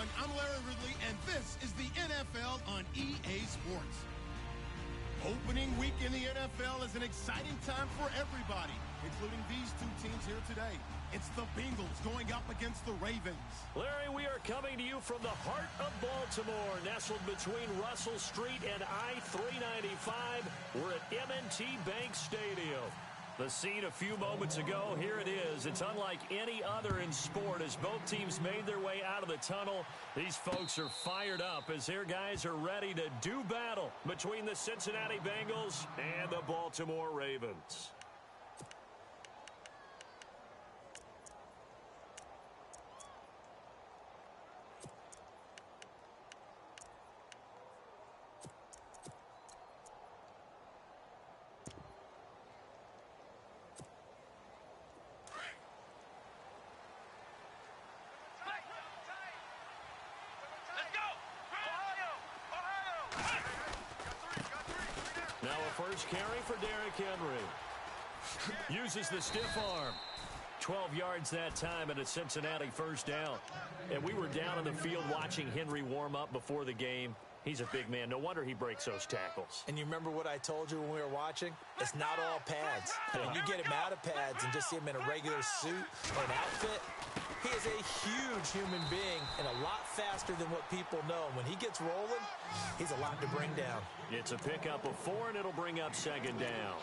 everyone. I'm Larry Ridley, and this is the NFL on EA Sports. Opening week in the NFL is an exciting time for everybody, including these two teams here today. It's the Bengals going up against the Ravens. Larry, we are coming to you from the heart of Baltimore, nestled between Russell Street and I-395. We're at M&T Bank Stadium. The scene a few moments ago, here it is. It's unlike any other in sport as both teams made their way out of the tunnel. These folks are fired up as their guys are ready to do battle between the Cincinnati Bengals and the Baltimore Ravens. First carry for Derrick Henry. Uses the stiff arm. 12 yards that time and a Cincinnati first down. And we were down in the field watching Henry warm up before the game. He's a big man. No wonder he breaks those tackles. And you remember what I told you when we were watching? It's not all pads. When you get him out of pads and just see him in a regular suit or an outfit, he is a huge human being and a lot faster than what people know. When he gets rolling, he's a lot to bring down. It's a pickup of 4, and it'll bring up second down.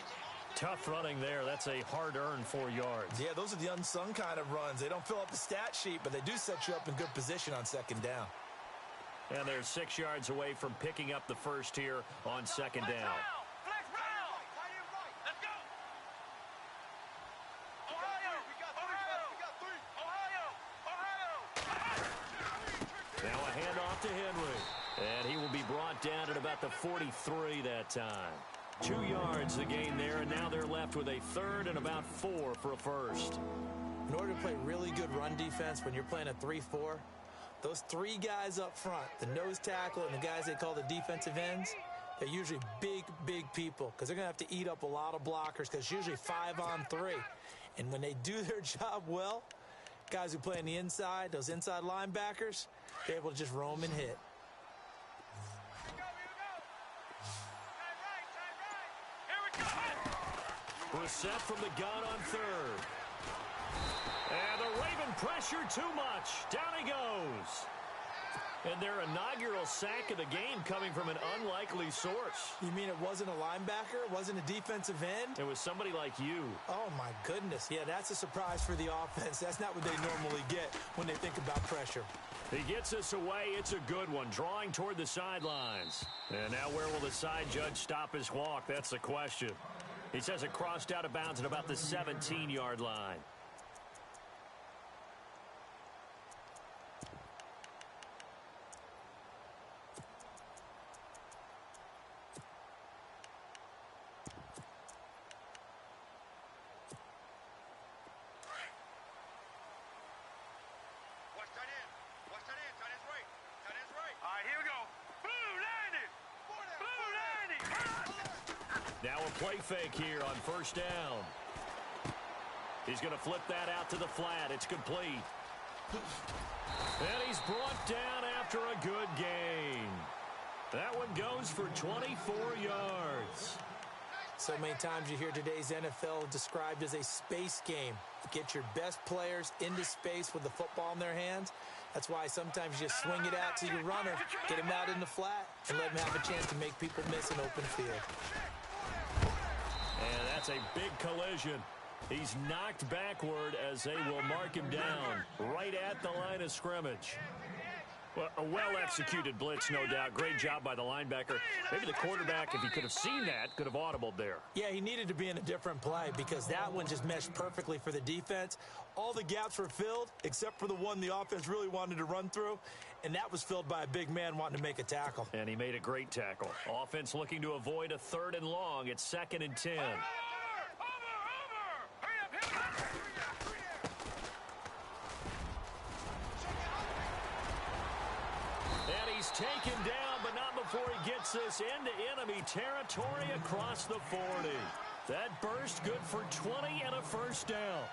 Tough running there. That's a hard-earned 4 yards. Yeah, those are the unsung kind of runs. They don't fill up the stat sheet, but they do set you up in good position on second down. And they're 6 yards away from picking up the first here on second down. Now a handoff to Henry. And he will be brought down at about the 43 that time. 2 yards the gain there, and now they're left with a third and about 4 for a first. In order to play really good run defense when you're playing a 3-4, those 3 guys up front, the nose tackle and the guys they call the defensive ends, they're usually big, big people because they're going to have to eat up a lot of blockers because it's usually 5 on 3. And when they do their job well, guys who play on the inside, those inside linebackers, they're able to just roam and hit. Brissett from the gun on third. And the Raven pressure too much. Down he goes. And their inaugural sack of the game coming from an unlikely source. You mean it wasn't a linebacker? It wasn't a defensive end? It was somebody like you. Oh, my goodness. Yeah, that's a surprise for the offense. That's not what they normally get when they think about pressure. He gets us away. It's a good one. Drawing toward the sidelines. And now where will the side judge stop his walk? That's the question. He says it crossed out of bounds at about the 17-yard line. Now a play fake here on first down. He's going to flip that out to the flat. It's complete. And he's brought down after a good gain. That one goes for 24 yards. So many times you hear today's NFL described as a space game. Get your best players into space with the football in their hands. That's why sometimes you just swing it out to your runner, get him out in the flat, and let him have a chance to make people miss an open field. And that's a big collision. He's knocked backward as they will mark him down right at the line of scrimmage. Well, a well-executed blitz, no doubt. Great job by the linebacker. Maybe the quarterback, if he could have seen that, could have audibled there. Yeah, he needed to be in a different play because that one just meshed perfectly for the defense. All the gaps were filled except for the one the offense really wanted to run through, and that was filled by a big man wanting to make a tackle. And he made a great tackle. Offense looking to avoid a 3rd and long. It's 2nd and 10. And he's taken down, but not before he gets us into enemy territory across the 40. That burst good for 20 and a first down.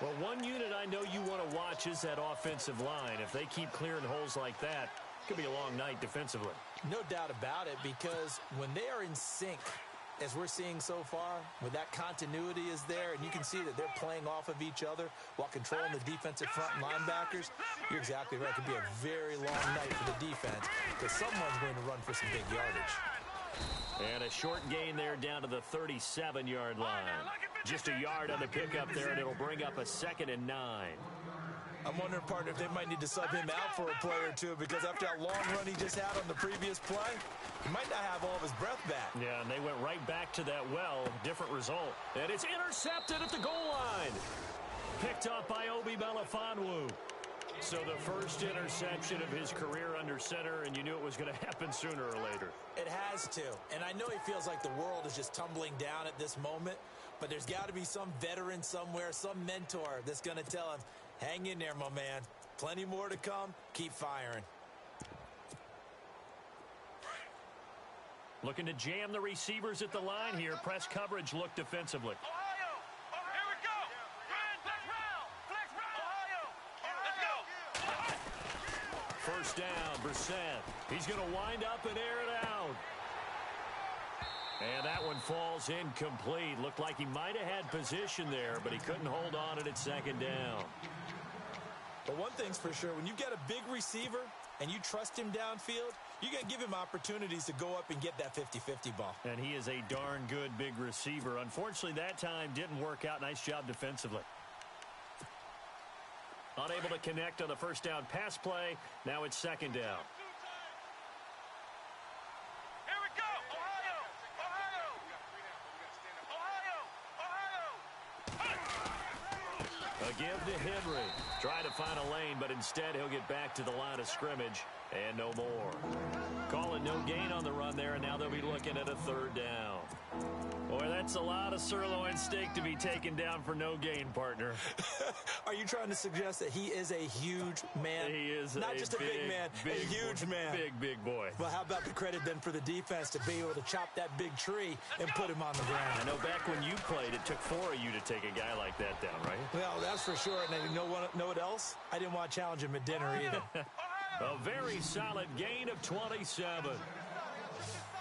Well, one unit I know you want to watch is that offensive line. If they keep clearing holes like that, it could be a long night defensively. No doubt about it, because when they are in sync, as we're seeing so far, when that continuity is there, and you can see that they're playing off of each other while controlling the defensive front linebackers, you're exactly right. It could be a very long night for the defense because someone's going to run for some big yardage. And a short gain there down to the 37-yard line. Just a yard on the pickup there, and it'll bring up a 2nd and 9. I'm wondering, partner, if they might need to sub him out for a play or two, because after that long run he just had on the previous play, he might not have all of his breath back. Yeah, and they went right back to that well. Different result. And it's intercepted at the goal line. Picked up by Obi Melifonwu. So the first interception of his career under center, and you knew it was going to happen sooner or later. It has to. And I know he feels like the world is just tumbling down at this moment, but there's got to be some veteran somewhere, some mentor that's going to tell him, hang in there, my man. Plenty more to come. Keep firing. Looking to jam the receivers at the line here. Press coverage look defensively. First down, Brissett. He's going to wind up and air it out. And that one falls incomplete. Looked like he might have had position there, but he couldn't hold on at 2nd down. But one thing's for sure, when you've got a big receiver and you trust him downfield, you're going to give him opportunities to go up and get that 50-50 ball. And he is a darn good big receiver. Unfortunately, that time didn't work out. Nice job defensively. Unable to connect on the first down pass play. Now it's 2nd down. Here we go! Ohio! A give to Henry. Try to find a lane, but instead he'll get back to the line of scrimmage. And no more. Calling no gain on the run there, and now they'll be looking at a 3rd down. Boy, that's a lot of sirloin steak to be taken down for no gain, partner. Are you trying to suggest that he is a huge man? He is not just a big man, a huge man. Big boy. Well, how about the credit then for the defense to be able to chop that big tree and put him on the ground? I know back when you played, it took 4 of you to take a guy like that down, right? Well, that's for sure. And you know what else? I didn't want to challenge him at dinner either. A very solid gain of 27.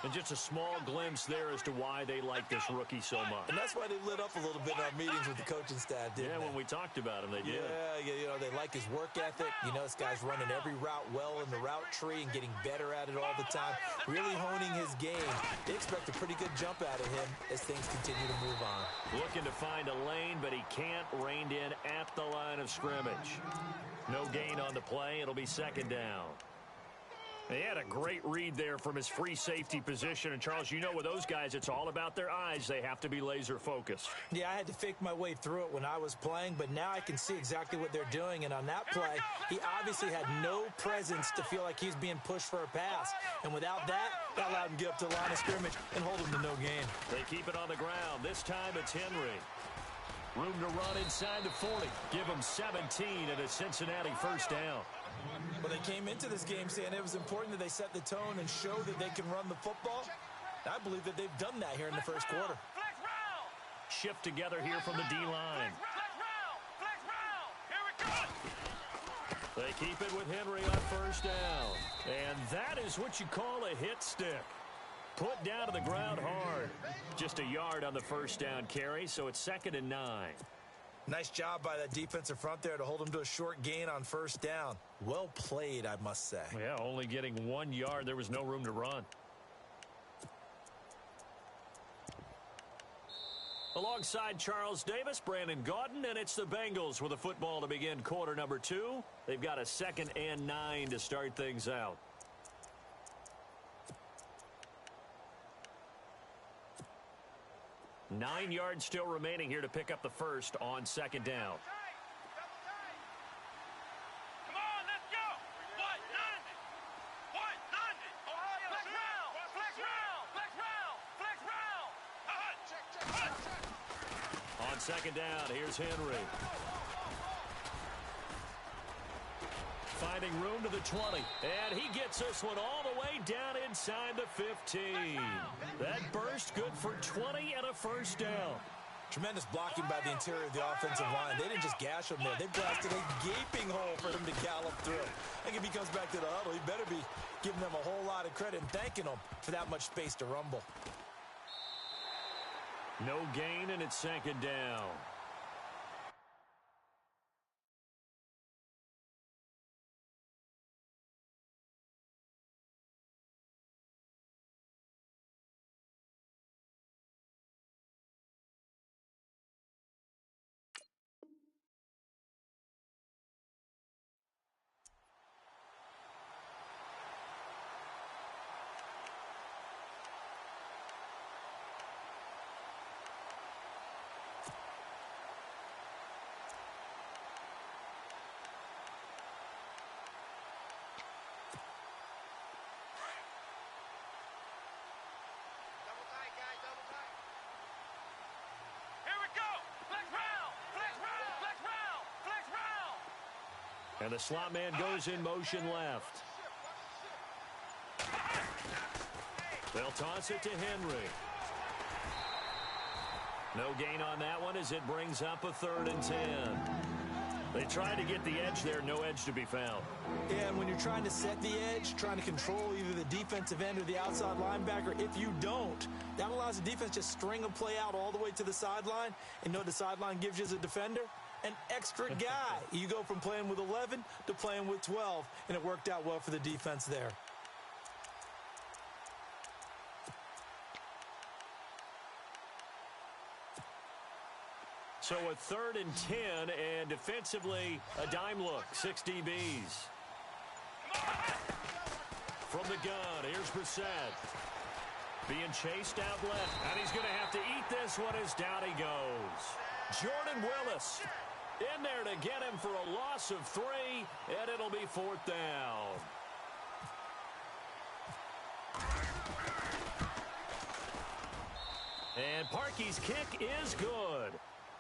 And just a small glimpse there as to why they like this rookie so much. And that's why they lit up a little bit in our meetings with the coaching staff, didn't they? When we talked about him, they did. Yeah, you know, they like his work ethic. You know, this guy's running every route well in the route tree and getting better at it all the time, really honing his game. They expect a pretty good jump out of him as things continue to move on. Looking to find a lane, but he can't. Reined in at the line of scrimmage. No gain on the play. It'll be 2nd down. He had a great read there from his free safety position. And, Charles, you know with those guys, it's all about their eyes. They have to be laser focused. Yeah, I had to fake my way through it when I was playing, but now I can see exactly what they're doing. And on that play, he obviously had no presence to feel like he's being pushed for a pass. And without that, that allowed him to get up to the line of scrimmage and hold him to no gain. They keep it on the ground. This time it's Henry. Room to run inside the 40. Give him 17 and a Cincinnati first down. Well, they came into this game saying it was important that they set the tone and show that they can run the football. I believe that they've done that here in the first quarter. Shift together here from the D-line. They keep it with Henry on first down. And that is what you call a hit stick. Put down to the ground hard. Just a yard on the first down carry, so it's 2nd and 9. Nice job by that defensive front there to hold him to a short gain on first down. Well played, I must say. Yeah, only getting 1 yard. There was no room to run. Alongside Charles Davis, Brandon Gaudin, and it's the Bengals with a football to begin quarter number 2. They've got a 2nd and 9 to start things out. Nine yards still remaining here to pick up the first on 2nd down. Come on, let's go! What? Ohio! Flex round! On 2nd down, here's Henry. Finding room to the 20. And he gets this one all the way down inside the 15. That burst good for 20 and a first down. Tremendous blocking by the interior of the offensive line. They didn't just gash him there. They blasted a gaping hole for him to gallop through. I think if he comes back to the huddle, he better be giving them a whole lot of credit and thanking them for that much space to rumble. No gain, and it's second down. And the slot man goes in motion left. They'll toss it to Henry. No gain on that one as it brings up a 3rd and 10. They tried to get the edge there, no edge to be found. Yeah, and when you're trying to set the edge, trying to control either the defensive end or the outside linebacker, if you don't, that allows the defense to string a play out all the way to the sideline. And you know what the sideline gives you as a defender? An extra guy. You go from playing with 11 to playing with 12, and it worked out well for the defense there. So a 3rd and 10, and defensively, a dime look, 6 DBs. From the gun, here's Brissett. Being chased out left, and he's going to have to eat this one as down he goes. Jordan Willis in there to get him for a loss of 3, and it'll be 4th down. And Parkey's kick is good.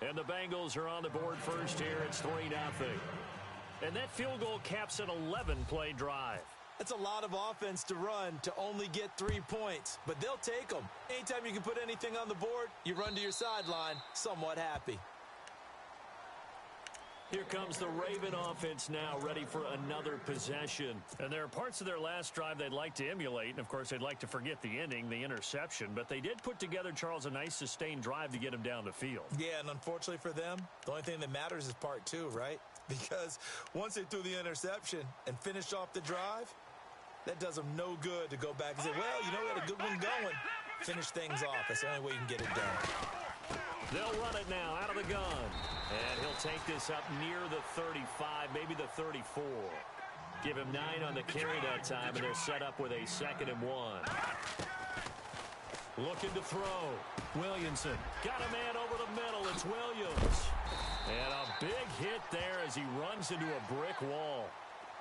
And the Bengals are on the board first here. It's 3-0. And that field goal caps an 11-play drive. That's a lot of offense to run to only get 3 points, but they'll take them. Anytime you can put anything on the board, you run to your sideline somewhat happy. Here comes the Raven offense now, ready for another possession. And there are parts of their last drive they'd like to emulate, and of course they'd like to forget the ending, the interception, but they did put together, Charles, a nice sustained drive to get them down the field. Yeah, and unfortunately for them, the only thing that matters is part 2, right? Because once they threw the interception and finished off the drive, that does them no good to go back and say, well, you know, we had a good one going. Finish things off. That's the only way you can get it done. They'll run it now out of the gun. And he'll take this up near the 35, maybe the 34. Give him 9 on the carry that time, and they're set up with a 2nd and 1. Looking to throw. Williamson got a man over the middle. It's Williams. And a big hit there as he runs into a brick wall.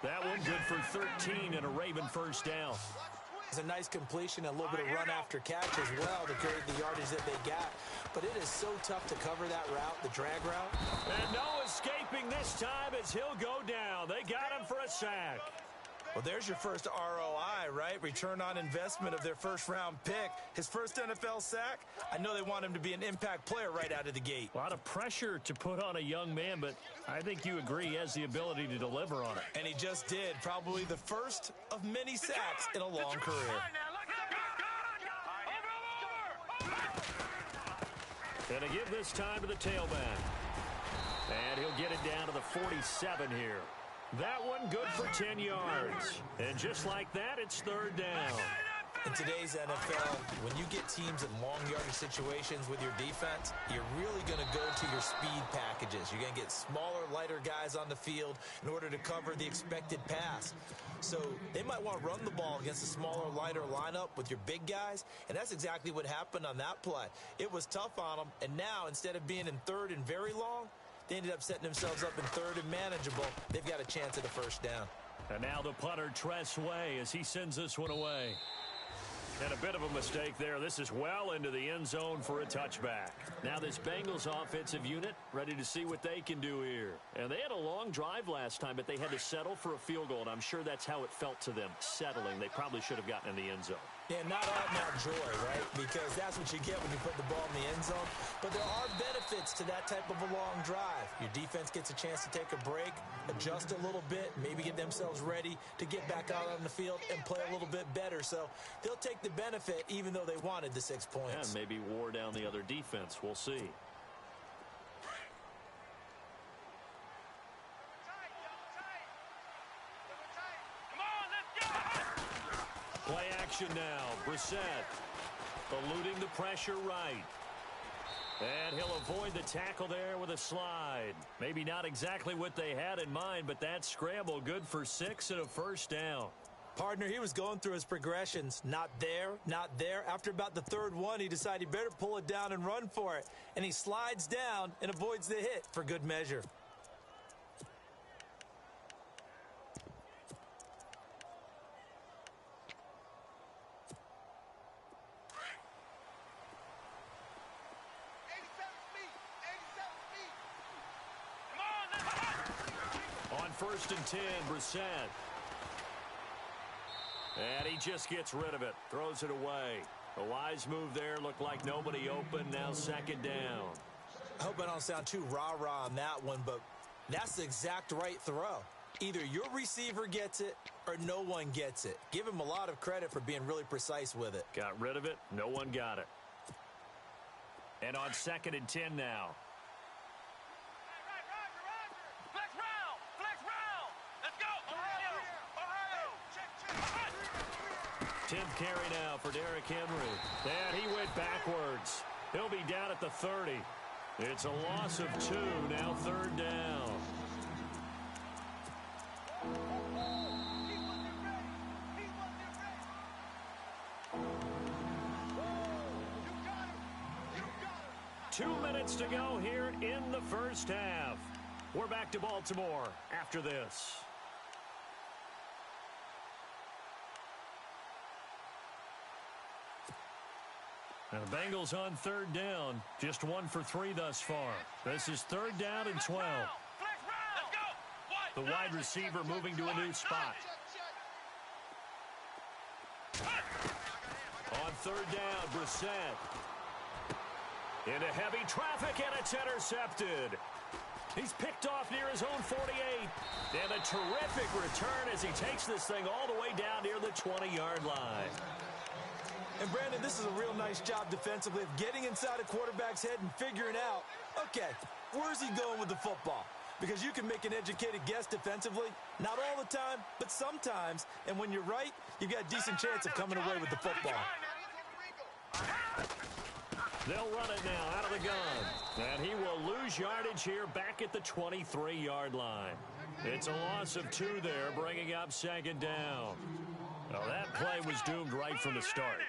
That one good for 13 and a Raven first down. It's a nice completion, a little bit of run after catch as well to carry the yardage that they got. But it is so tough to cover that route, the drag route. And no escaping this time as he'll go down. They got him for a sack. Well, there's your first ROI, right? Return on investment of their first-round pick. His first NFL sack, I know they want him to be an impact player right out of the gate. A lot of pressure to put on a young man, but I think you agree he has the ability to deliver on it. And he just did. Probably the first of many sacks in a long career. Gonna give this time to the tailback. And he'll get it down to the 47 here. That one good for 10 yards. And just like that, it's 3rd down. In today's NFL, when you get teams in long yardage situations with your defense, you're really going to go to your speed packages. You're going to get smaller, lighter guys on the field in order to cover the expected pass. So they might want to run the ball against a smaller, lighter lineup with your big guys, and that's exactly what happened on that play. It was tough on them, and now instead of being in 3rd and very long, they ended up setting themselves up in 3rd and manageable. They've got a chance at a first down. And now the punter, Tress Way, as he sends this one away. And a bit of a mistake there. This is well into the end zone for a touchback. Now this Bengals offensive unit ready to see what they can do here. And they had a long drive last time, but they had to settle for a field goal, and I'm sure that's how it felt to them, settling. They probably should have gotten in the end zone. Yeah, not out-and-out joy, right? Because that's what you get when you put the ball in the end zone. But there are benefits to that type of a long drive. Your defense gets a chance to take a break, adjust a little bit, maybe get themselves ready to get back out on the field and play a little bit better. So they'll take the benefit even though they wanted the 6 points. And maybe wore down the other defense. We'll see. Play action now. Brissett eluding the pressure right. And he'll avoid the tackle there with a slide. Maybe not exactly what they had in mind, but that scramble good for 6 and a first down. Partner, he was going through his progressions. Not there, not there. After about the third one, he decided he better pull it down and run for it. And he slides down and avoids the hit for good measure. First and 10, Brissett. And he just gets rid of it. Throws it away. A wise move there. Looked like nobody open. Now second down. I hope I don't sound too rah-rah on that one, but that's the exact right throw. Either your receiver gets it or no one gets it. Give him a lot of credit for being really precise with it. Got rid of it. No one got it. And on second and 10 now. 10th carry now for Derrick Henry. And he went backwards. He'll be down at the 30. It's a loss of 2. Now third down. Two minutes to go here in the first half. We're back to Baltimore after this. And the Bengals on third down. Just 1 for 3 thus far. This is third down and 12. The wide receiver moving to a new spot. On third down, Brissett. Into heavy traffic, and it's intercepted. He's picked off near his own 48. And a terrific return as he takes this thing all the way down near the 20-yard line. And, Brandon, this is a real nice job defensively of getting inside a quarterback's head and figuring out, okay, where's he going with the football? Because you can make an educated guess defensively. Not all the time, but sometimes. And when you're right, you've got a decent chance of coming away with the football. They'll run it now out of the gun. And he will lose yardage here back at the 23-yard line. It's a loss of 2 there, bringing up second down. Well, that play was doomed right from the start.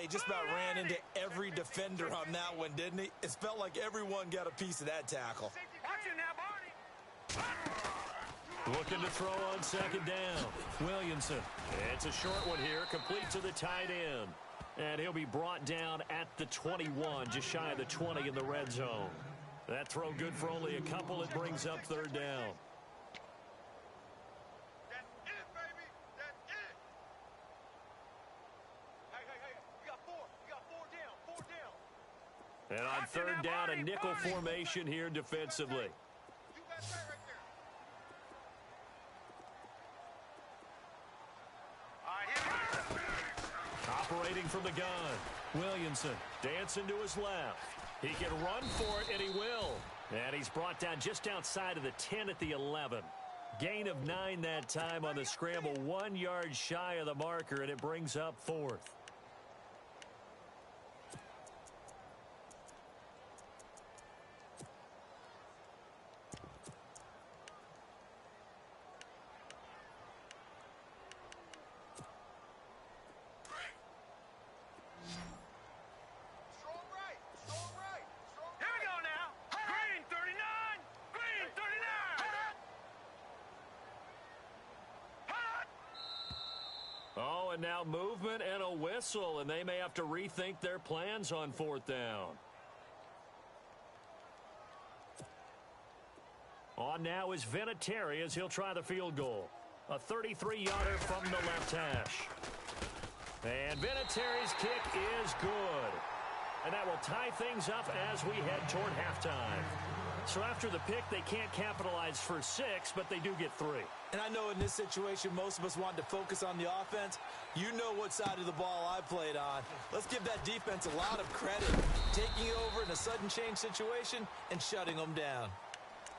He just about ran into every defender on that one, didn't he? It felt like everyone got a piece of that tackle. Looking to throw on second down. Williamson. It's a short one here, complete to the tight end. And he'll be brought down at the 21, just shy of the 20 in the red zone. That throw good for only a couple. It brings up third down. And on third down, a nickel formation here defensively. Operating from the gun. Williamson dancing to his left. He can run for it, and he will. And he's brought down just outside of the 10 at the 11. Gain of 9 that time on the scramble. 1 yard shy of the marker, and it brings up fourth. And now movement and a whistle, and they may have to rethink their plans on fourth down. On now is Vinatieri as he'll try the field goal. A 33-yarder from the left hash. And Vinatieri's kick is good. And that will tie things up as we head toward halftime. So after the pick, they can't capitalize for 6, but they do get 3. And I know in this situation, most of us wanted to focus on the offense. You know what side of the ball I played on. Let's give that defense a lot of credit. Taking over in a sudden change situation and shutting them down.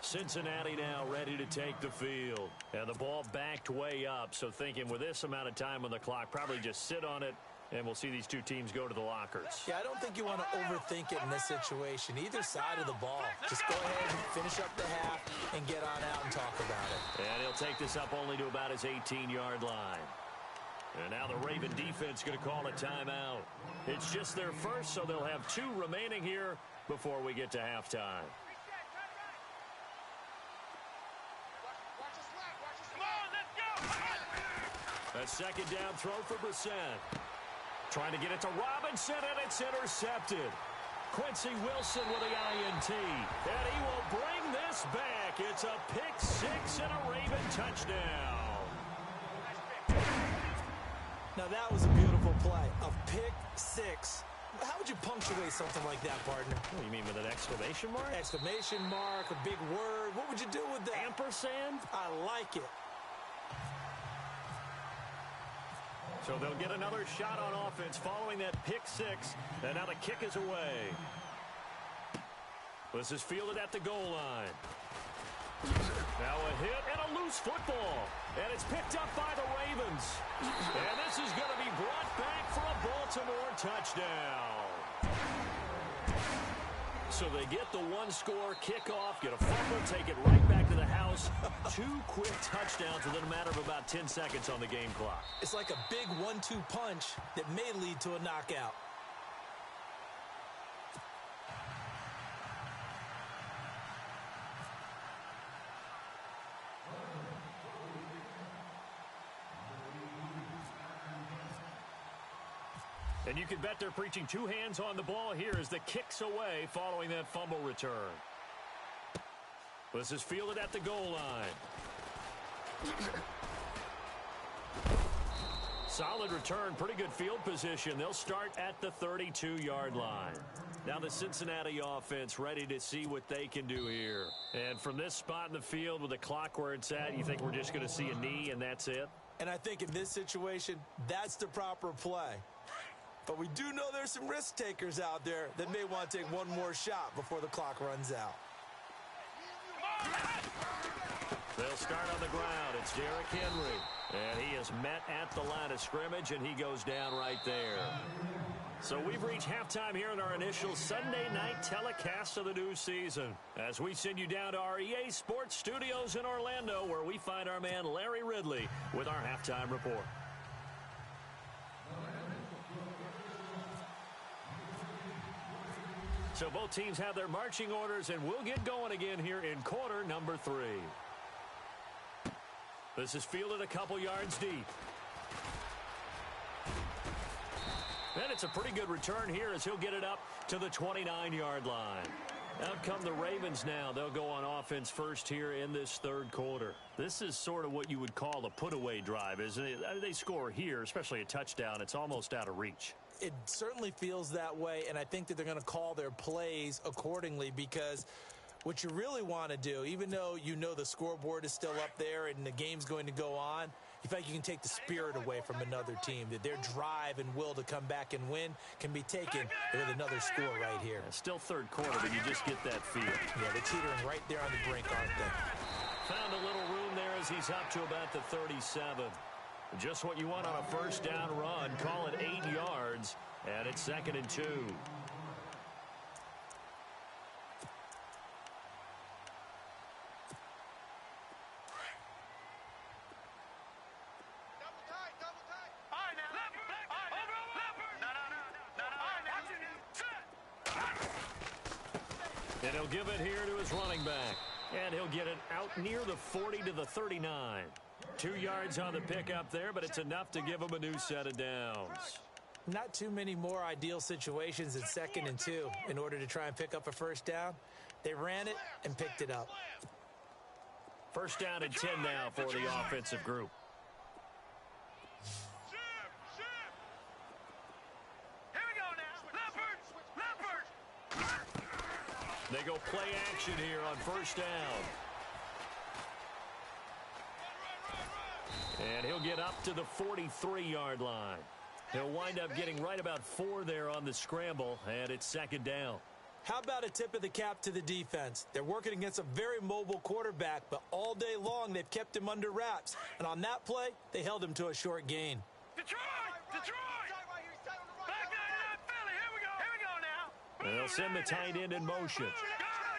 Cincinnati now ready to take the field. And the ball backed way up. So thinking with this amount of time on the clock, probably just sit on it. And we'll see these two teams go to the lockers. Yeah, I don't think you want to overthink it in this situation. Either side of the ball. Just go ahead and finish up the half and get on out and talk about it. And he'll take this up only to about his 18-yard line. And now the Raven defense going to call a timeout. It's just their first, so they'll have 2 remaining here before we get to halftime. A second down throw for Brissett. Trying to get it to Robinson, and it's intercepted. Quincy Wilson with the INT. And he will bring this back. It's a pick 6 and a Raven touchdown. Now that was a beautiful play. A pick 6. How would you punctuate something like that, partner? What do you mean, with an exclamation mark? Exclamation mark, a big word. What would you do with that? Ampersand? I like it. So they'll get another shot on offense following that pick 6. And now the kick is away. This is fielded at the goal line. Now a hit and a loose football. And it's picked up by the Ravens. And this is going to be brought back for a Baltimore touchdown. So they get the 1-score kickoff, get a fumble, take it right back to the house. 2 quick touchdowns within a matter of about 10 seconds on the game clock. It's like a big 1-2 punch that may lead to a knockout. And you can bet they're preaching 2 hands on the ball here as the kick's away following that fumble return. This is fielded at the goal line. Solid return, pretty good field position. They'll start at the 32-yard line. Now the Cincinnati offense ready to see what they can do here. And from this spot in the field with the clock where it's at, you think we're just going to see a knee and that's it? And I think in this situation, that's the proper play. But we do know there's some risk takers out there that may want to take one more shot before the clock runs out. They'll start on the ground. It's Derrick Henry. And he is met at the line of scrimmage, and he goes down right there. So we've reached halftime here in our initial Sunday night telecast of the new season. As we send you down to our EA Sports Studios in Orlando, where we find our man Larry Ridley with our halftime report. So both teams have their marching orders, and we'll get going again here in quarter number 3. This is fielded a couple yards deep. And it's a pretty good return here as he'll get it up to the 29-yard line. Out come the Ravens now. They'll go on offense first here in this third quarter. This is sort of what you would call a put-away drive, isn't it? They score here, especially a touchdown. It's almost out of reach. It certainly feels that way, and I think that they're going to call their plays accordingly because what you really want to do, even though you know the scoreboard is still up there and the game's going to go on, you feel like you can take the spirit away from another team, that their drive and will to come back and win can be taken with another score right here. Yeah, still third quarter, but you just get that feel. Yeah, they're teetering right there on the brink, aren't they? Found a little room there as he's up to about the 37. Just what you want on a first down run. Call it 8 yards, and it's 2nd and 2. And he'll give it here to his running back. And he'll get it out near the 40 to the 39. 2 yards on the pickup there, but it's enough to give him a new set of downs. Not too many more ideal situations in 2nd and 2 in order to try and pick up a first down. They ran it and picked it up. First down and 10 now for the offensive group. play action here on first down. And he'll get up to the 43-yard line. He'll wind up getting right about 4 there on the scramble, and it's second down. How about a tip of the cap to the defense? They're working against a very mobile quarterback, but all day long they've kept him under wraps. And on that play, they held him to a short gain. Detroit! Back nine, Philly. Here we go now. And they'll send the tight end in motion.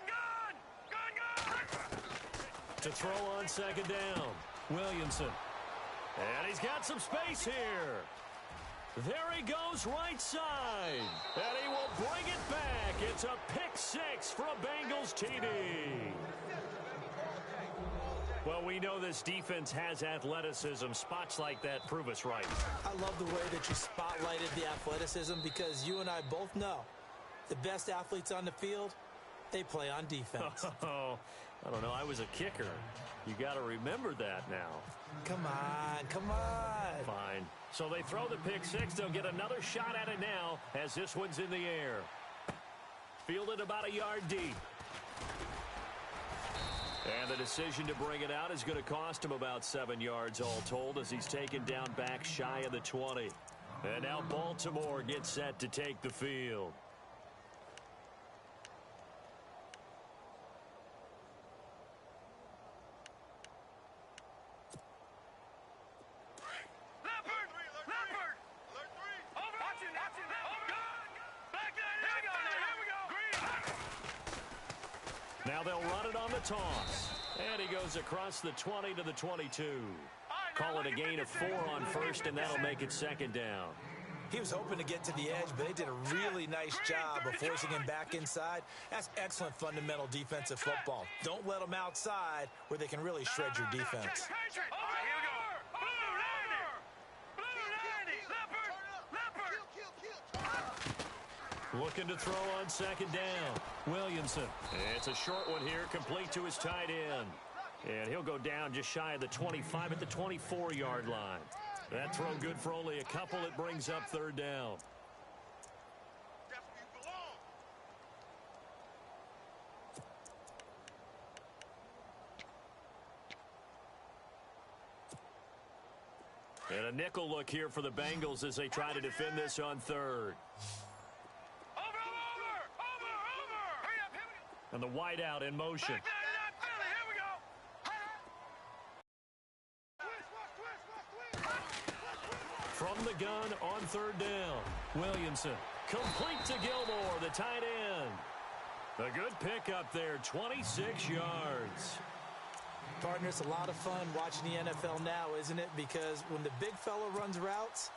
Gun! To throw on second down, Williamson. And he's got some space here. There he goes right side. And he will bring it back. It's a pick-6 for a Bengals TD. Well, we know this defense has athleticism. Spots like that prove us right. I love the way that you spotlighted the athleticism because you and I both know the best athletes on the field, they play on defense. Oh, I don't know. I was a kicker. You got to remember that now. Come on. Fine. So they throw the pick-6. They'll get another shot at it now as this one's in the air. Fielded about a yard deep. And the decision to bring it out is going to cost him about 7 yards all told as he's taken down back shy of the 20. And now Baltimore gets set to take the field. Now they'll run it on the toss. And he goes across the 20 to the 22. Call it a gain of 4 on first, and that'll make it second down. He was hoping to get to the edge, but they did a really nice job of forcing him back inside. That's excellent fundamental defensive football. Don't let them outside where they can really shred your defense. Looking to throw on second down. Williamson. It's a short one here, complete to his tight end. And he'll go down just shy of the 25 at the 24-yard line. That throw good for only a couple. It brings up third down. And a nickel look here for the Bengals as they try to defend this on third. And the wideout in motion. From the gun on third down. Williamson. Complete to Gilmore, the tight end. A good pickup there, 26 yards. Partner, it's a lot of fun watching the NFL now, isn't it? Because when the big fella runs routes,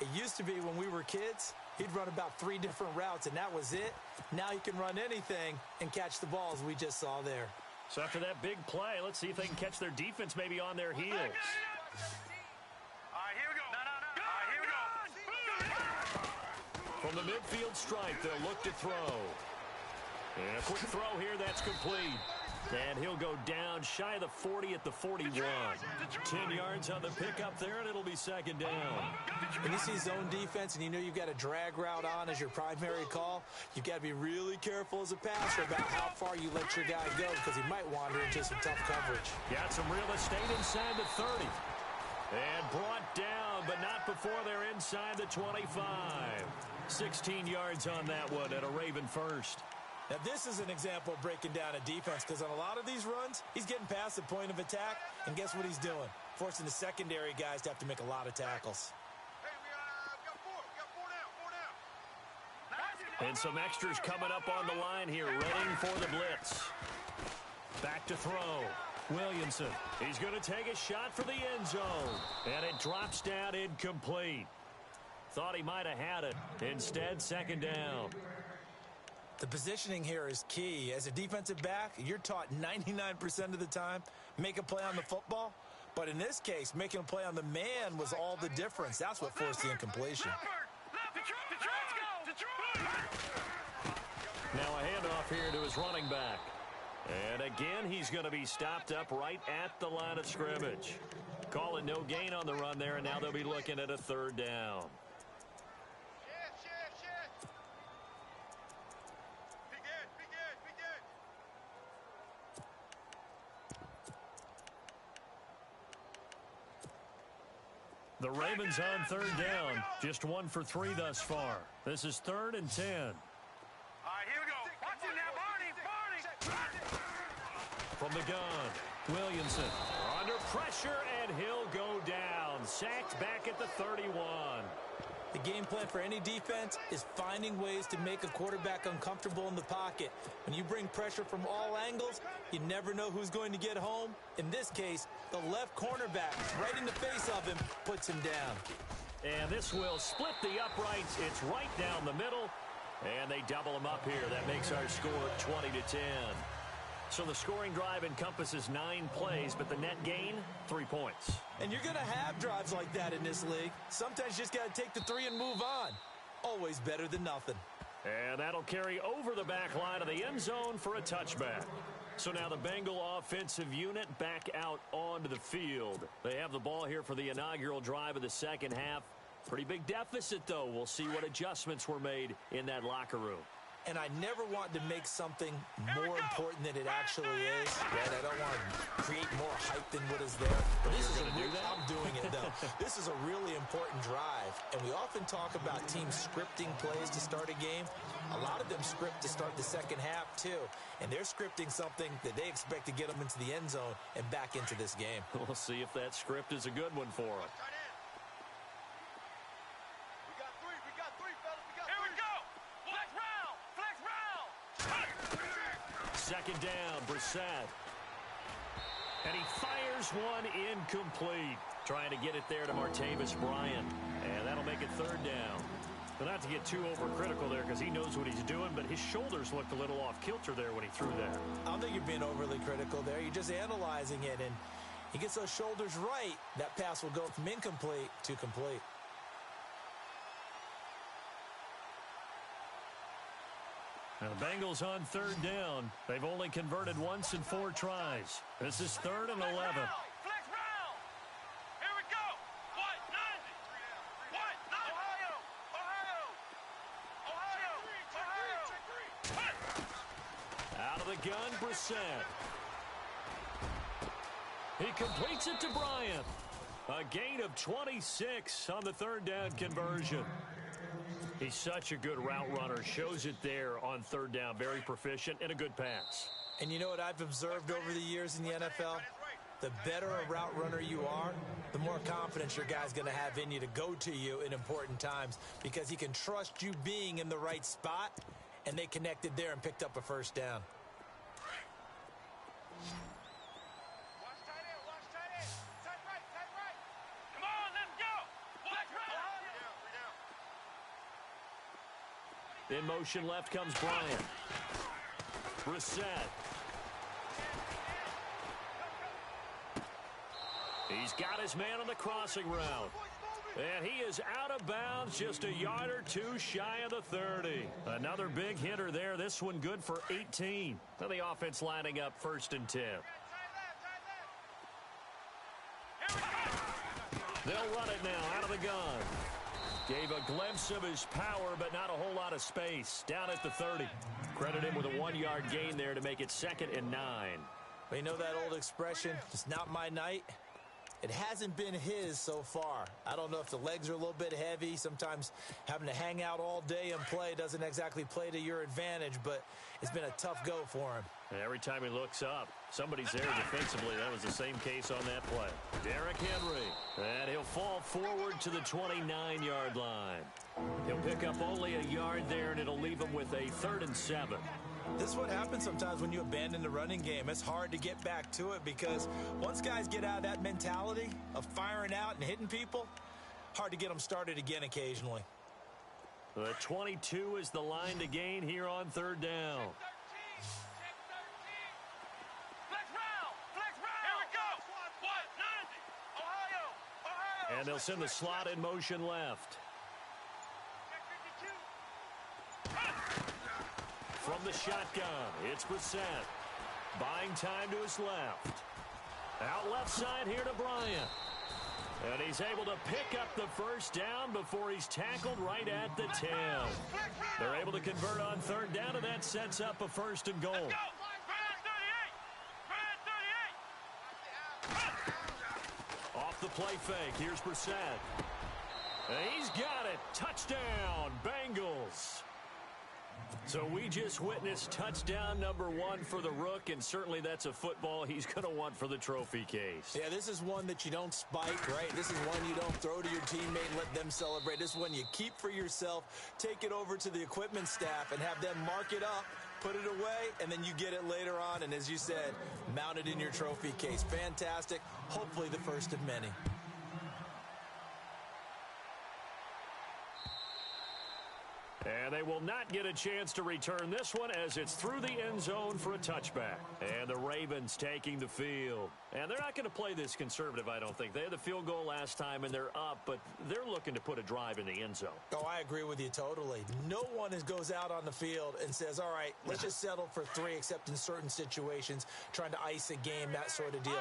it used to be when we were kids, he'd run about 3 different routes, and that was it. Now he can run anything and catch the balls we just saw there. So after that big play, let's see if they can catch their defense maybe on their heels. All right, here we go. All right, here we go. From the midfield stripe, they'll look to throw. And a quick throw here, that's complete. And he'll go down shy of the 40 at the 41. 10 yards on the pickup there, and it'll be second down. When you see zone defense and you know you've got a drag route on as your primary call, you've got to be really careful as a passer about how far you let your guy go because he might wander into some tough coverage. Got some real estate inside the 30. And brought down, but not before they're inside the 25. 16 yards on that one and a Raven first. Now, this is an example of breaking down a defense because on a lot of these runs, he's getting past the point of attack, and guess what he's doing? Forcing the secondary guys to have to make a lot of tackles. Hey, we got four down. And some extras coming up on the line here, readying for the blitz. Back to throw. Williamson. He's going to take a shot for the end zone, and it drops down incomplete. Thought he might have had it. Instead, second down. The positioning here is key. As a defensive back, you're taught 99% of the time, make a play on the football. But in this case, making a play on the man was all the difference. That's what forced the incompletion. Now a handoff here to his running back. And again, he's going to be stopped up right at the line of scrimmage. Call it no gain on the run there, and now they'll be looking at a third down. The Ravens on third down. Just 1 for 3 thus far. This is 3rd and 10. All right, here we go. Watch it now, Barney. From the gun, Williamson under pressure, and he'll go down. Sacked back at the 31. The game plan for any defense is finding ways to make a quarterback uncomfortable in the pocket. When you bring pressure from all angles, you never know who's going to get home. In this case, the left cornerback, right in the face of him, puts him down. And this will split the uprights. It's right down the middle, and they double him up here. That makes our score 20-10. So the scoring drive encompasses 9 plays, but the net gain, 3 points. And you're going to have drives like that in this league. Sometimes you just got to take the 3 and move on. Always better than nothing. And that'll carry over the back line of the end zone for a touchback. So now the Bengal offensive unit back out onto the field. They have the ball here for the inaugural drive of the second half. Pretty big deficit, though. We'll see what adjustments were made in that locker room. And I never want to make something more important than it actually is. Right? I don't want to create more hype than what is there. But this is I'm doing it, though. This is a really important drive. And we often talk about teams scripting plays to start a game. A lot of them script to start the second half, too. And they're scripting something that they expect to get them into the end zone and back into this game. We'll see if that script is a good one for them. Second down, Brissett. And he fires one incomplete. Trying to get it there to Martavis Bryant. And that'll make it 3rd down. But not to get too overcritical there because he knows what he's doing, but his shoulders looked a little off kilter there when he threw that. I don't think you're being overly critical there. You're just analyzing it, and he gets those shoulders right. That pass will go from incomplete to complete. Now the Bengals on 3rd down. They've only converted once in 4 tries. This is 3rd and 11. Flex round. Here we go. What? 90. Ohio. Out of the gun, Brissett. He completes it to Bryant. A gain of 26 on the 3rd down conversion. He's such a good route runner. Shows it there on 3rd down. Very proficient and a good pass. And you know what I've observed over the years in the NFL? The better a route runner you are, the more confidence your guy's going to have in you to go to you in important times because he can trust you being in the right spot, and they connected there and picked up a 1st down. In motion left comes Bryant. Brissett. He's got his man on the crossing route. And he is out of bounds, just a yard or 2 shy of the 30. Another big hitter there. This one good for 18. Now the offense lining up 1st and 10. They'll run it now out of the gun. Gave a glimpse of his power, but not a whole lot of space. Down at the 30. Credit him with a 1-yard gain there to make it 2nd and 9. Well, you know that old expression, it's not my night? It hasn't been his so far. I don't know if the legs are a little bit heavy. Sometimes having to hang out all day and play doesn't exactly play to your advantage, but it's been a tough go for him. And every time he looks up, somebody's there defensively. That was the same case on that play. Derrick Henry. And he'll fall forward to the 29-yard line. He'll pick up only a yard there, and it'll leave him with a 3rd and 7. This is what happens sometimes when you abandon the running game. It's hard to get back to it because once guys get out of that mentality of firing out and hitting people, hard to get them started again occasionally. The 22 is the line to gain here on 3rd down. And they'll send the slot in motion left. From the shotgun, it's Brissett. Buying time to his left. Out left side here to Bryant. And he's able to pick up the 1st down before he's tackled right at the 10. They're able to convert on 3rd down, and that sets up a 1st and goal. Off off the play fake. Here's Brissett. He's got it. Touchdown, Bengals. So we just witnessed touchdown number 1 for the Rook, and certainly that's a football he's going to want for the trophy case. Yeah, this is one that you don't spike, right? This is one you don't throw to your teammate and let them celebrate. This is one you keep for yourself, take it over to the equipment staff, and have them mark it up, put it away, and then you get it later on, and as you said, mount it in your trophy case. Fantastic. Hopefully the first of many. And they will not get a chance to return this one as it's through the end zone for a touchback. And the Ravens taking the field. And they're not going to play this conservative, I don't think. They had the field goal last time, and they're up, but they're looking to put a drive in the end zone. Oh, I agree with you totally. No one goes out on the field and says, all right, let's just settle for 3, except in certain situations, trying to ice a game, that sort of deal.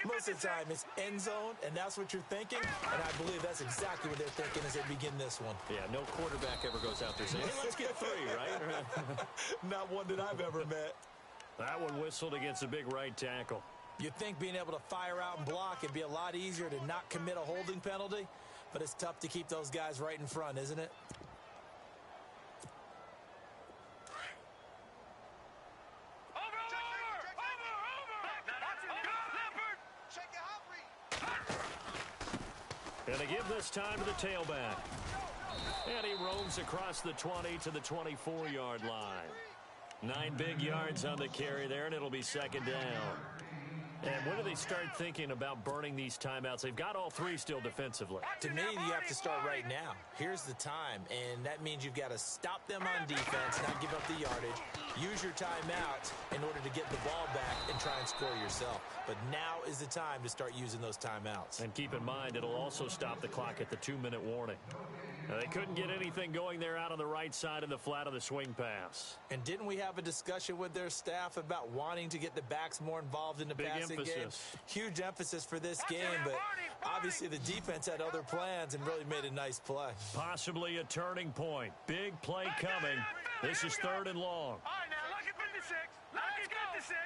Most of the time, it's end zone, and that's what you're thinking, and I believe that's exactly what they're thinking as they begin this one. Yeah, no quarterback ever goes out there saying, hey, let's get 3, right? Not one that I've ever met. That one whistled against a big right tackle. You'd think being able to fire out and block it'd be a lot easier to not commit a holding penalty, but it's tough to keep those guys right in front, isn't it? And they give this time to the tailback. And he roams across the 20 to the 24-yard line. 9 big yards on the carry there, and it'll be second down. And when do they start thinking about burning these timeouts? They've got all 3 still defensively. To me, you have to start right now. Here's the time, and that means you've got to stop them on defense, not give up the yardage, use your timeouts in order to get the ball back and try and score yourself. But now is the time to start using those timeouts. And keep in mind, it'll also stop the clock at the 2-minute warning. They couldn't get anything going there out on the right side of the flat of the swing pass. And didn't we have a discussion with their staff about wanting to get the backs more involved in the passing game? Huge emphasis for this game, but obviously the defense had other plans and really made a nice play. Possibly a turning point. Big play coming. This is 3rd and long.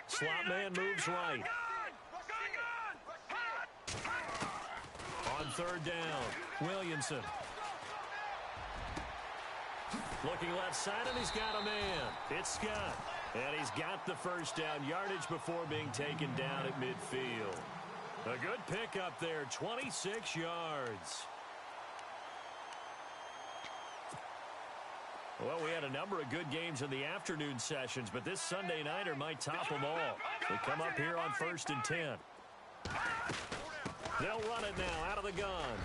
Slot man moves right. On 3rd down, Williamson. Looking left side, and he's got a man. It's Scott. And he's got the first down, yardage before being taken down at midfield. A good pickup there, 26 yards. Well, we had a number of good games in the afternoon sessions, but this Sunday nighter might top them all. We come up here on 1st and 10. They'll run it now out of the gun.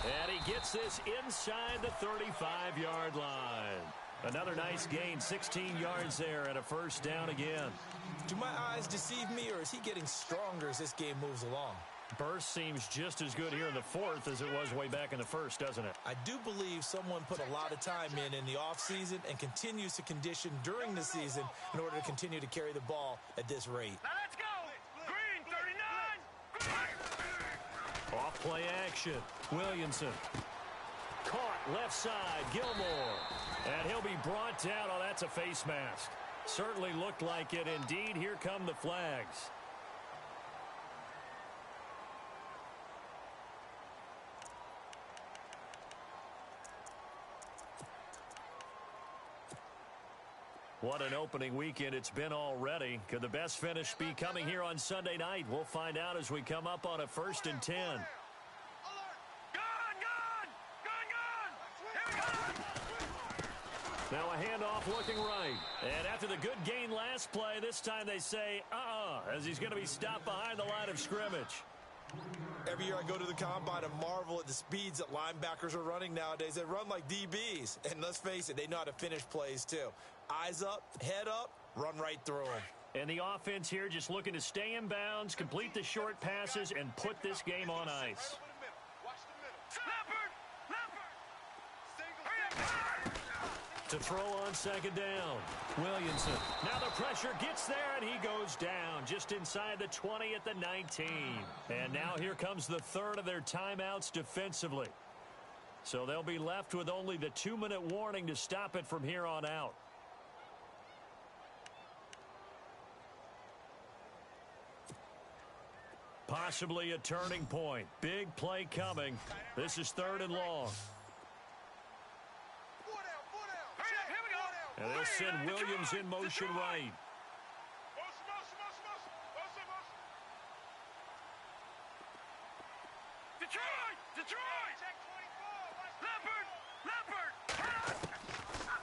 And he gets this inside the 35-yard line. Another nice gain, 16 yards there, and a first down again. Do my eyes deceive me, or is he getting stronger as this game moves along? Burst seems just as good here in the 4th as it was way back in the 1st, doesn't it? I do believe someone put a lot of time in the offseason and continues to condition during the season in order to continue to carry the ball at this rate. Now let's go. Green, 39. Off play action. Williamson. Caught left side. Gilmore. And he'll be brought down. Oh, that's a face mask. Certainly looked like it. Indeed, here come the flags. What an opening weekend it's been already. Could the best finish be coming here on Sunday night? We'll find out as we come up on a 1st and 10. Now a handoff looking right. And after the good gain last play, this time they say, as he's going to be stopped behind the line of scrimmage. Every year I go to the combine and marvel at the speeds that linebackers are running nowadays. They run like DBs. And let's face it, they know how to finish plays too. Eyes up, head up, run right through them. And the offense here just looking to stay in bounds, complete the short passes, and put this game on ice. To throw on 2nd down. Williamson. Now the pressure gets there, and he goes down just inside the 20 at the 19. And now here comes the 3rd of their timeouts defensively. So they'll be left with only the 2-minute warning to stop it from here on out. Possibly a turning point. Big play coming. This is 3rd and long. And they'll send Williams in motion right. Detroit! Leopard!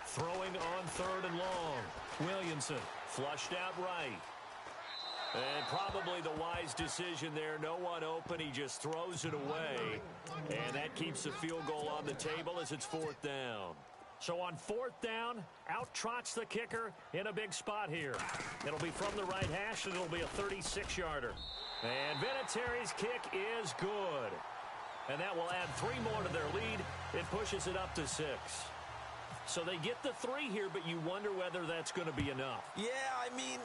Throwing on 3rd and long. Williamson flushed out right. And probably the wise decision there. No one open. He just throws it away. And that keeps the field goal on the table as it's 4th down. So on 4th down, out trots the kicker in a big spot here. It'll be from the right hash, and it'll be a 36-yarder. And Vinatieri's kick is good. And that will add 3 more to their lead. It pushes it up to 6. So they get the 3 here, but you wonder whether that's going to be enough. Yeah, I mean,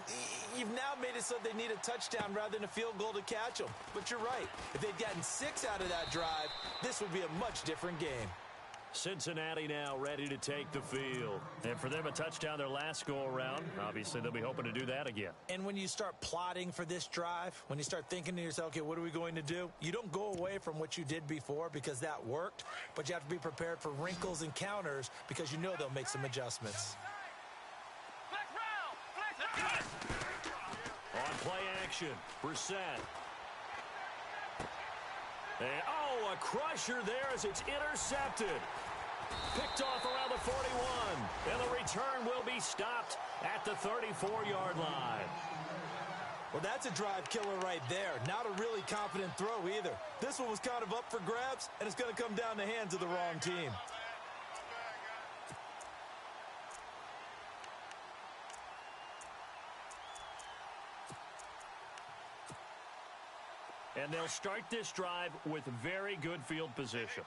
you've now made it so they need a touchdown rather than a field goal to catch them. But you're right. If they'd gotten 6 out of that drive, this would be a much different game. Cincinnati now ready to take the field. And for them, a touchdown their last go-around. Obviously, they'll be hoping to do that again. And when you start plotting for this drive, when you start thinking to yourself, okay, what are we going to do? You don't go away from what you did before because that worked, but you have to be prepared for wrinkles and counters because you know they'll make some adjustments. On play action, Brissett. And, oh, a crusher there as it's intercepted. Picked off around the 41. And the return will be stopped at the 34-yard line. Well, that's a drive killer right there. Not a really confident throw either. This one was kind of up for grabs, and it's going to come down the hands of the wrong team. And they'll start this drive with very good field position.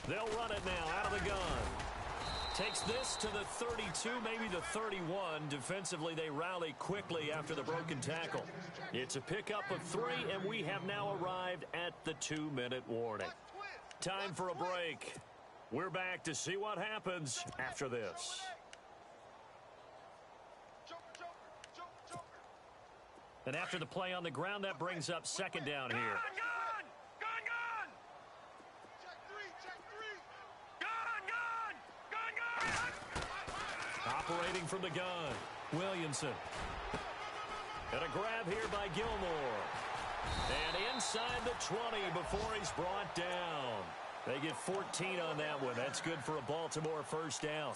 They'll run it now out of the gun. Takes this to the 32, maybe the 31. Defensively, they rally quickly after the broken tackle. It's a pickup of 3, and we have now arrived at the 2-minute warning. Time for a break. We're back to see what happens after this. And after the play on the ground, that brings up 2nd down here. Gun! Operating from the gun, Williamson. And a grab here by Gilmore. And inside the 20 before he's brought down. They get 14 on that one. That's good for a Baltimore 1st down.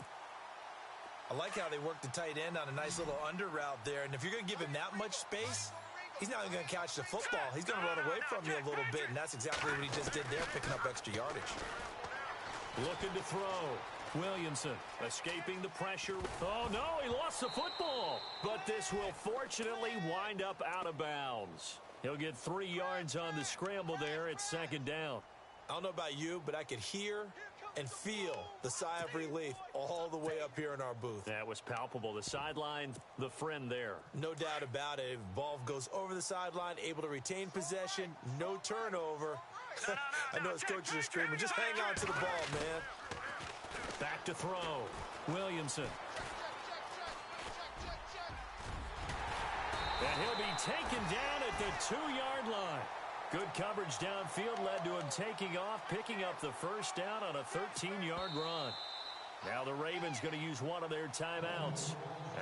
I like how they work the tight end on a nice little under route there. And if you're going to give him that much space, he's not even going to catch the football. He's going to run away from you a little bit, and that's exactly what he just did there, picking up extra yardage. Looking to throw. Williamson escaping the pressure. Oh, no, he lost the football. But this will fortunately wind up out of bounds. He'll get 3 yards on the scramble there at 2nd down. I don't know about you, but I could hear and feel the sigh of relief all the way up here in our booth. That was palpable. The sideline, the friend there. No doubt about it. Ball goes over the sideline, able to retain possession, no turnover. I know his coaches are screaming, just hang on to the ball, man. Back to throw. Williamson. And he'll be taken down at the 2-yard line. Good coverage downfield led to him taking off, picking up the 1st down on a 13-yard run. Now the Ravens going to use one of their timeouts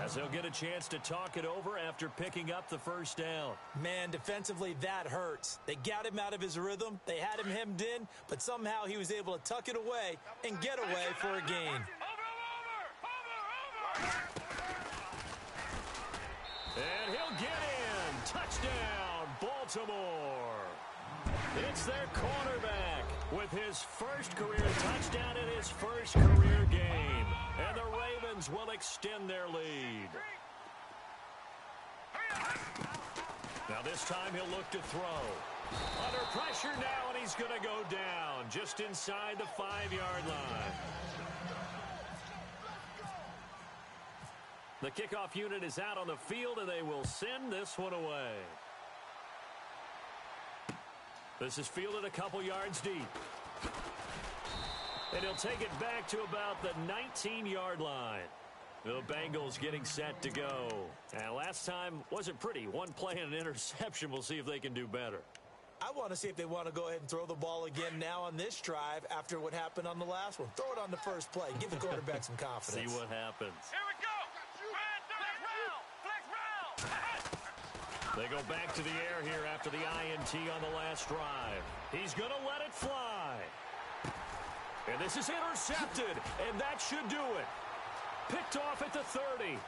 as they'll get a chance to talk it over after picking up the 1st down. Man, defensively, that hurts. They got him out of his rhythm. They had him hemmed in, but somehow he was able to tuck it away and get away for a gain. And he'll get in. Touchdown, Baltimore. It's their cornerback with his 1st career touchdown in his 1st career game. And the Ravens will extend their lead. Now this time he'll look to throw. Under pressure now, and he's going to go down just inside the 5-yard line. The kickoff unit is out on the field, and they will send this one away. This is fielded a couple yards deep. And he'll take it back to about the 19-yard line. The Bengals getting set to go. And last time wasn't pretty. One play and an interception. We'll see if they can do better. I want to see if they want to go ahead and throw the ball again now on this drive after what happened on the last one. Throw it on the first play. Give the quarterback some confidence. See what happens. Here we go. Flex round. They go back to the air here after the INT on the last drive. He's going to let it fly. And this is intercepted, and that should do it. Picked off at the 30.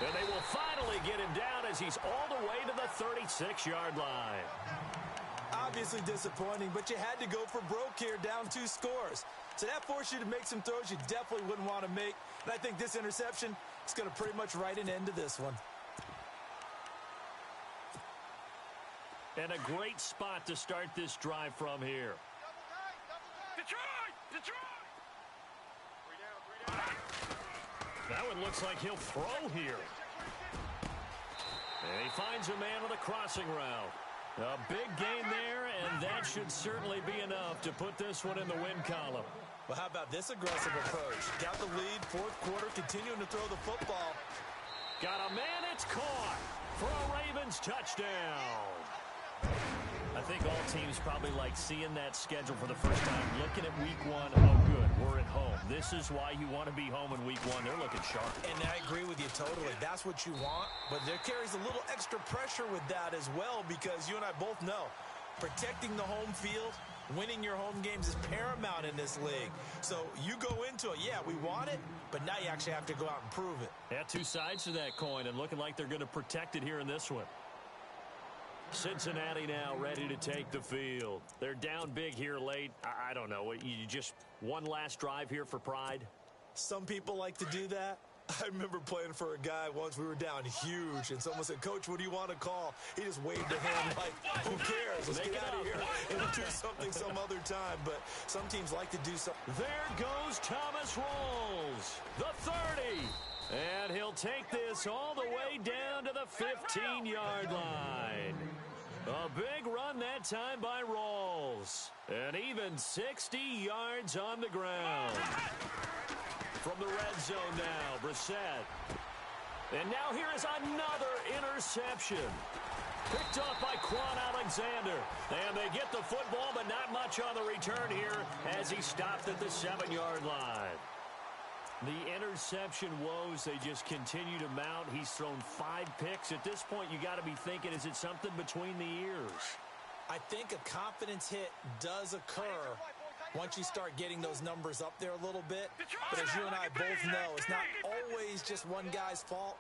And they will finally get him down as he's all the way to the 36-yard line. Obviously disappointing, but you had to go for broke here, down 2 scores. So that forced you to make some throws you definitely wouldn't want to make. And I think this interception is going to pretty much write an end to this one. And a great spot to start this drive from here. Detroit! That one looks like he'll throw here. And he finds a man with a crossing route. A big gain there, and that should certainly be enough to put this one in the win column. Well, how about this aggressive approach? Got the lead, 4th quarter, continuing to throw the football. Got a man, it's caught for a Ravens touchdown. I think all teams probably like seeing that schedule for the first time, looking at week 1. Oh, good, we're at home. This is why you want to be home in week 1. They're looking sharp. And I agree with you totally. That's what you want. But there carries a little extra pressure with that as well, because you and I both know protecting the home field, winning your home games is paramount in this league. So you go into it, yeah, we want it, but now you actually have to go out and prove it. Yeah, 2 sides to that coin, and looking like they're going to protect it here in this one. Cincinnati now ready to take the field. They're down big here late. I don't know. You just one last drive here for pride? Some people like to do that. I remember playing for a guy once. We were down huge, and someone said, "Coach, what do you want to call?" He just waved a hand like, who cares? Let's get out of here and do something some other time. But some teams like to do something. There goes Thomas Rawls, the 30. And he'll take this all the way down to the 15-yard line. A big run that time by Rawls. And even 60 yards on the ground. From the red zone now, Brissett. And now here is another interception. Picked up by Quan Alexander. And they get the football, but not much on the return here as he stopped at the 7-yard line. The interception woes, they just continue to mount. He's thrown 5 picks. At this point, you got to be thinking, is it something between the ears? I think a confidence hit does occur once you start getting those numbers up there a little bit. But as you and I both know, it's not always just one guy's fault.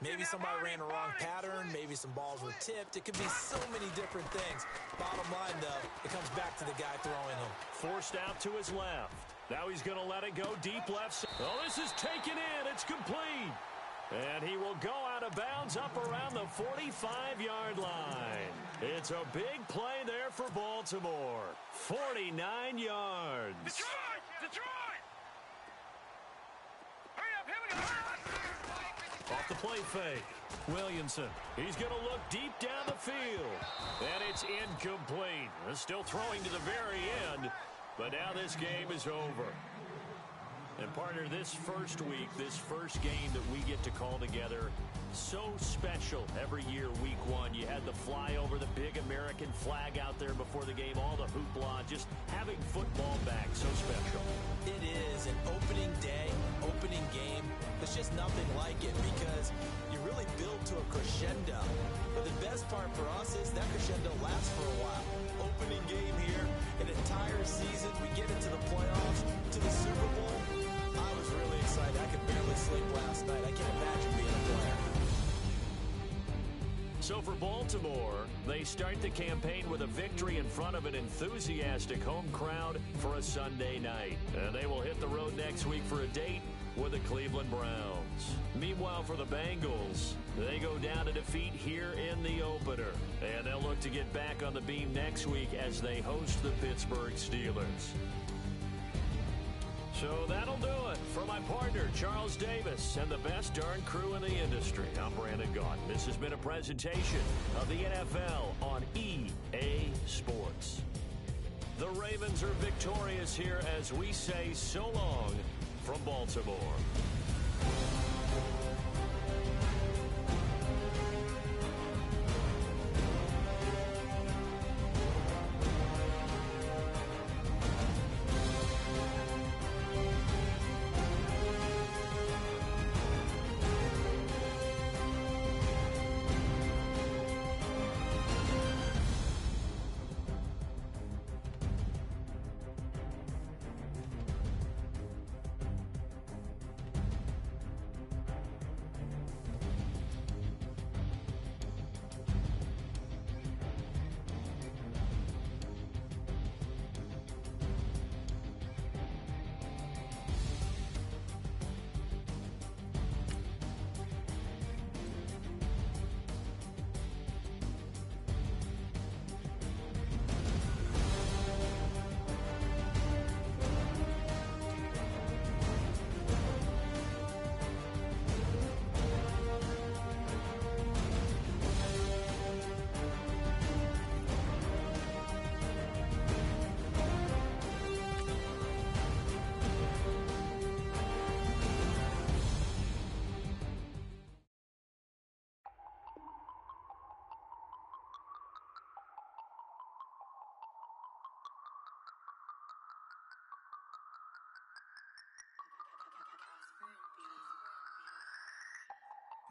Maybe somebody ran a wrong pattern. Maybe some balls were tipped. It could be so many different things. Bottom line, though, it comes back to the guy throwing them. Forced out to his left. Now he's going to let it go deep left. Oh, this is taken in. It's complete. And he will go out of bounds up around the 45-yard line. It's a big play there for Baltimore. 49 yards. Detroit! Hurry up, here we go! Off the play fake. Williamson. He's going to look deep down the field. And it's incomplete. Still throwing to the very end. But now this game is over. And partner, this first week, this first game that we get to call together, so special every year, week 1. You had the flyover, the big American flag out there before the game, all the hoopla, just having football back, so special. It is an opening day, opening game. There's just nothing like it because you really build to a crescendo. But the best part for us is that crescendo lasts for a while. Opening game here, an entire season, we get into the playoffs, to the Super Bowl. I was really excited. I could barely sleep last night. I can't imagine being a player. So for Baltimore, they start the campaign with a victory in front of an enthusiastic home crowd for a Sunday night. And they will hit the road next week for a date with the Cleveland Browns. Meanwhile, for the Bengals, they go down to defeat here in the opener. And they'll look to get back on the beam next week as they host the Pittsburgh Steelers. So that'll do it. For my partner, Charles Davis, and the best darn crew in the industry, I'm Brandon Gaudin. This has been a presentation of the NFL on EA Sports. The Ravens are victorious here as we say so long from Baltimore.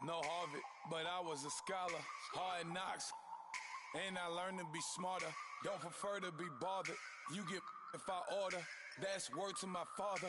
No Harvard, but I was a scholar. Hard knocks, and I learned to be smarter. Don't prefer to be bothered. You get if I order. That's word to my father.